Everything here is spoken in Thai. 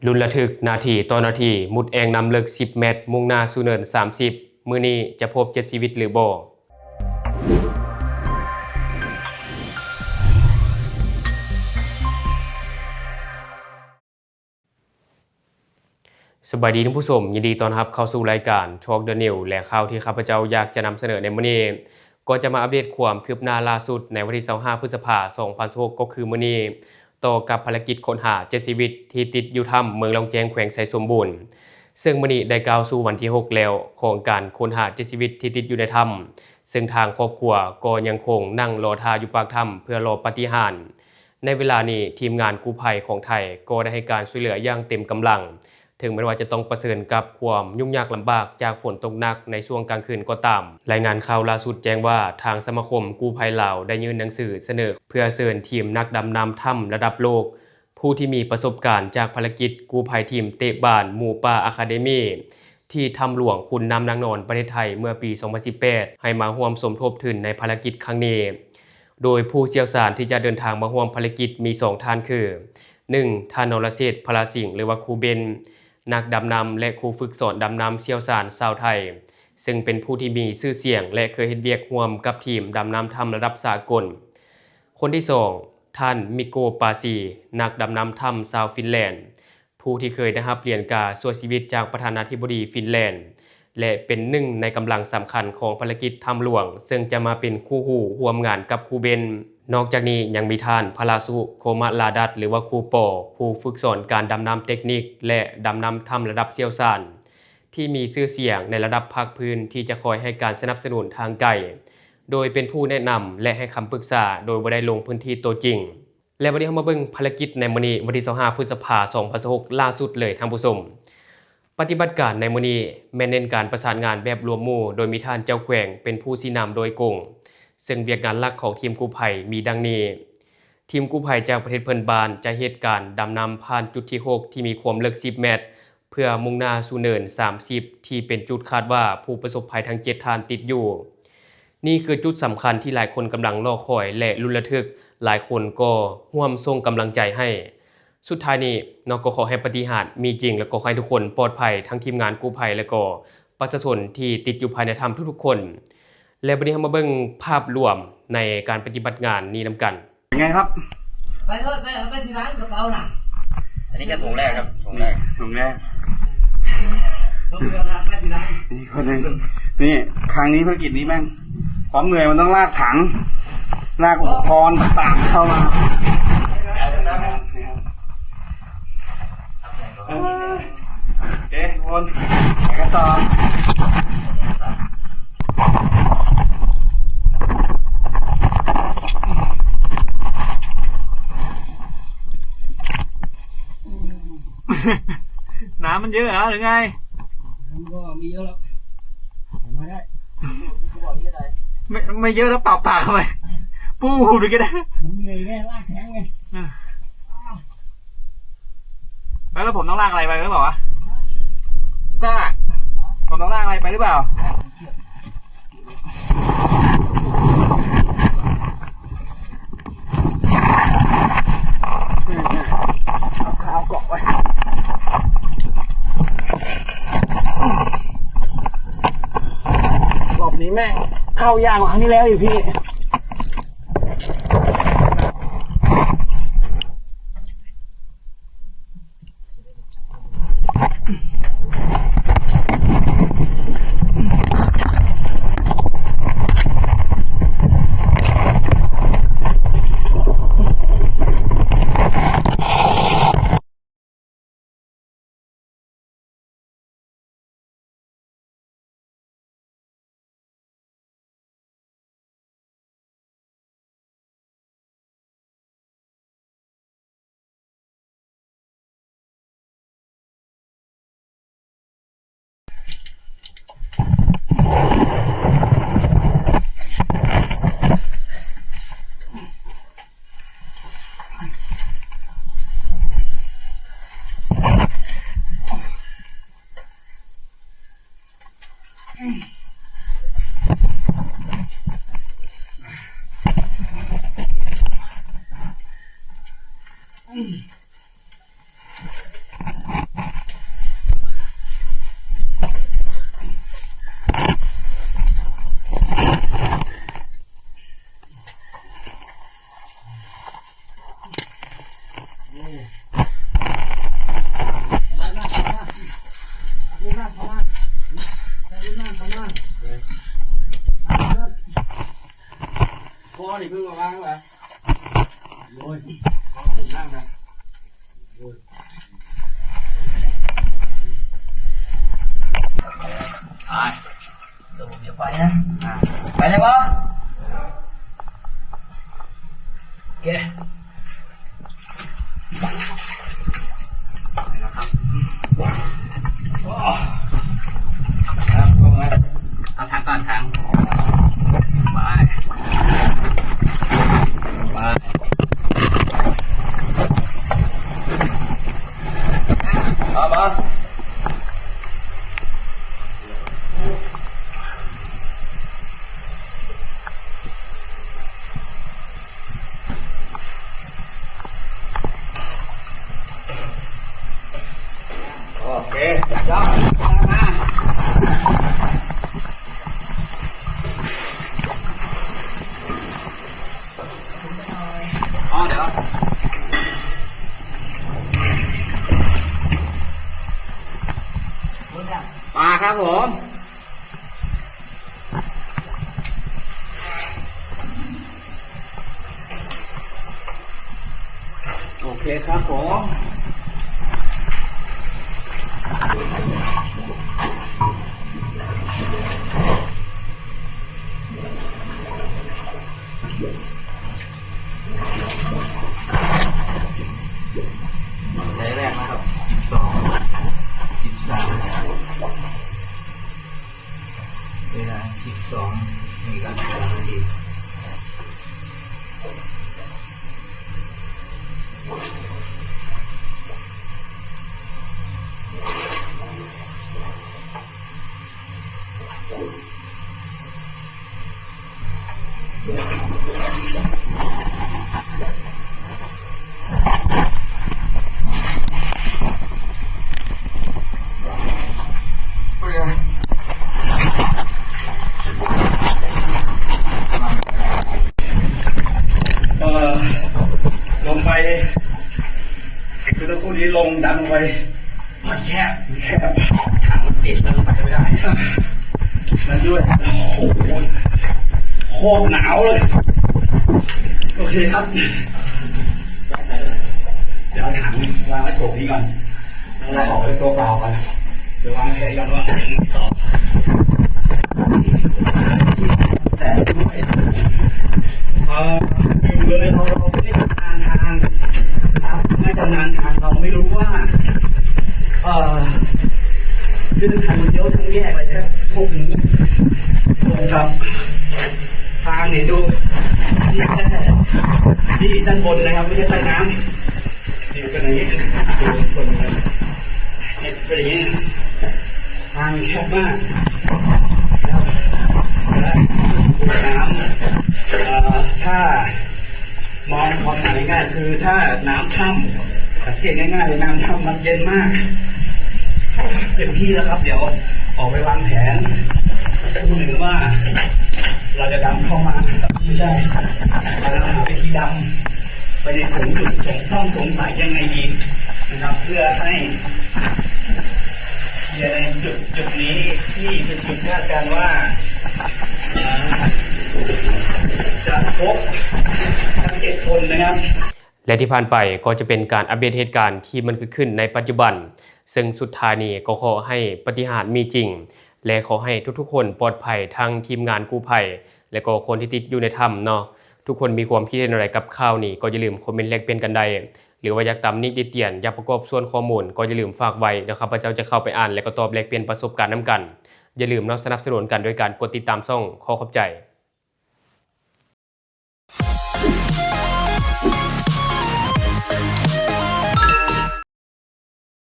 ลุ้นระทึกนาทีต่อนาทีมุดแองนำเลิก10 เมตรมุ่งหน้าสู่เนิน30มื้อนี้จะพบ7ชีวิตหรือบ่สวัสดีท่านผู้ชมยินดีต้อนรับเข้าสู่รายการ Talk the News และข่าวที่ข้าพเจ้าอยากจะนำเสนอในมื้อนี้ก็จะมาอัปเดตความคืบหน้าล่าสุดในวันที่25พฤษภาคม2026ก็คือมื้อนี้ต่อกับภารกิจค้นหา7ชีวิตที่ติดอยู่ถ้ำเมืองลองแจ้งแขวงไสสมบูรณ์ซึ่งมื้อนี้ได้ก้าวสู่วันที่6แล้วของการค้นหา7ชีวิตที่ติดอยู่ในถ้ำซึ่งทางครอบครัวก็ยังคงนั่งรอท่าอยู่ปากถ้ำเพื่อรอปาฏิหาริย์ในเวลานี้ทีมงานกู้ภัยของไทยก็ได้ให้การช่วยเหลืออย่างเต็มกำลังถึงแม้ว่าจะต้องเผชิญกับความยุ่งยากลำบากจากฝนตกหนักในช่วงกลางคืนก็ตามรายงานข่าวล่าสุดแจ้งว่าทางสมาคมกู้ภัยลาวได้ยื่นหนังสือเสนอเพื่อเชิญทีมนักดำน้ำถ้ำระดับโลกผู้ที่มีประสบการณ์จากภารกิจกู้ภัยทีมเตะบานหมู่ป่าอะคาเดมี่ที่ถ้ำหลวงขุนน้ำนางนอนประเทศไทยเมื่อปี 2018 ให้มาร่วมสมทบทุนในภารกิจครั้งนี้โดยผู้เชี่ยวชาญที่จะเดินทางมาร่วมภารกิจมี2ท่านคือ 1. ท่านนรเชษฐ์พลาสิงห์หรือว่าครูเบนนักดำน้ำและครูฝึกสอนดำน้ำเชี่ยวชาญชาวไทยซึ่งเป็นผู้ที่มีชื่อเสียงและเคยเฮ็ดเวียกร่วมกับทีมดำน้ำถ้ำระดับสากลคนที่2ท่านมิโกปาซีนักดำน้ำถ้ำชาวฟินแลนด์ผู้ที่เคยได้รับเหรียญกาช่วยชีวิตจากประธานาธิบดีฟินแลนด์และเป็นหนึ่งในกำลังสำคัญของภารกิจถ้ำหลวงซึ่งจะมาเป็นคู่หูร่วมงานกับครูเบนนอกจากนี้ยังมีท่านพลาสุโคมาลาดัตหรือว่าครูปอครูฝึกสอนการดำน้ำเทคนิคและดำน้ำถ้ำระดับเชี่ยวชาญที่มีชื่อเสียงในระดับภาคพื้นที่จะคอยให้การสนับสนุนทางไกลโดยเป็นผู้แนะนำและให้คำปรึกษาโดยบ่ได้ลงพื้นที่ตัวจริงและวันนี้เรามาเบิ่งภารกิจในมื้อนี้วันที่25พฤษภาคม2026ล่าสุดเลยท่านผู้ชมปฏิบัติการในมื้อนี้แม่นเน้นการประสานงานแบบรวมหมู่โดยมีท่านเจ้าแขวงเป็นผู้ชี้นำโดยกงซึ่งเวียกงานหลักของทีมกู้ภัยมีดังนี้ทีมกู้ภัยจากประเทศเพื่อนบ้านจะเหตุการณ์ดำน้ำผ่านจุดที่6ที่มีความลึก10 เมตรเพื่อมุ่งหน้าสู่เนิน30ที่เป็นจุดคาดว่าผู้ประสบภัยทั้ง7ท่านติดอยู่นี่คือจุดสำคัญที่หลายคนกำลังรอคอยและลุ้นระทึกหลายคนก็ร่วมส่งกำลังใจให้สุดท้ายนี้นก็ขอให้ปาฏิหาริย์มีจริงและก็ให้ทุกคนปลอดภัยทั้งทีมงานกู้ภัยและก็ประชาชนที่ติดอยู่ภายในถ้ำทุกๆคนและวันนี้เรามาเบิ่งภาพรวมในการปฏิบัติงานนี้นำกันเป็นไงครับไปเถอะไปที่ร้านกระเป๋าน่ะอันนี้แค่ถุงแรกครับถุงแรกต้องเดินทางไปที่ร้านนี่คนหนึ่งนี่ครั้งนี้ภารกิจนี้แม่งพร้อมเหนื่อยมันต้องลากถังลากอุปกรณ์ต่างๆเข้ามาโอเควนไปกันต่อน้ำมันเยอะเหรอหรือไงมันก็มีเยอะแล้วมาได้ไม่เยอะแล้วเปล่าปากทำไมปูดูก็ได้ผมเหนื่อยไงลากแข็งไงแล้วผมต้องลากอะไรไปหรือเปล่าวะซ่าผมต้องลากอะไรไปหรือเปล่าเอาขาเกาะไว้รอบนี้แม่เข้ายากกว่าครั้งที่แล้วอยู่พี่ นี่เพิ่งมาล้างเหรอโอ้ยเขาถึงนั่งนะโอ้ยเดี๋ยวผมจะไปนะไปเลยปะโอเคนะครับครับลงมาเอาถังก่อนถังไปเอาปะโอเคยอดมาอ๋อเดี๋ยวมาครับผมโอเคครับผมใช้แรกนะครับ13เวลา12มีการทำนาทีลงไปคือตะคู่นี้ลงดันลงไปมันแคบถังมันติดมันลงไปไม่ได้นั่นด้วยโอ้โหโคตรหนาวเลยโอเคครับเดี๋ยวถังวางไว้โถนี้ก่อนแล้วเราออกไปตัวเปล่ากันเดี๋ยววางแผนกันว่ายังไงต่อแต่ด้วยอยู่เลยเราไม่ได้ชำนาญทางครับไม่ชำนาญทางเราไม่รู้ว่าคือทางมันเลี้ยวทั้งแยกเลยครับพวกนี้ครับทางนี่ดูที่ด้านบนนะครับไม่ใช่ใต้น้ำนี่เป็นอย่างนี้ดูคนนี่เป็นอย่างนี้ทางแคบมากแล้วน้ำถ้ามองความหมายง่ายคือถ้าน้ำค่ำสังเกตง่ายๆเลยน้ำค่ำมันเย็นมากเต็มที่แล้วครับเดี๋ยวออกไปวางแผนดูหรือว่าเราจะดำเข้ามาไม่ใช่เราหาวิธีดำไปในถุงจุดต้องสงสัยยังไงดีนะครับเพื่อให้ในจุดนี้ที่เป็นจุดคาดการณ์ว่าจะพบทั้ง7 คนนะครับและที่ผ่านไปก็จะเป็นการอัปเดตเหตุการณ์ที่มันเกิดขึ้นในปัจจุบันซึ่งสุดท้ายนี้ก็ขอให้ปาฏิหาริย์มีจริงและขอให้ทุกๆคนปลอดภัยทั้งทีมงานกู้ภัยและก็คนที่ติดอยู่ในถ้ำเนาะทุกคนมีความคิดเห็นอะไรกับข่าวนี้ก็อย่าลืมคอมเมนต์แลกเปลี่ยนกันได้หรือว่าอยากตามนิกดิเตียนอยากประกอบส่วนข้อมูลก็อย่าลืมฝากไว้นะครับพระเจ้าจะเข้าไปอ่านและก็ตอบแลกเปลี่ยนประสบการณ์นำกันอย่าลืมเนาะสนับสนุนกันโดยการกดติดตามช่องขอขอบใจ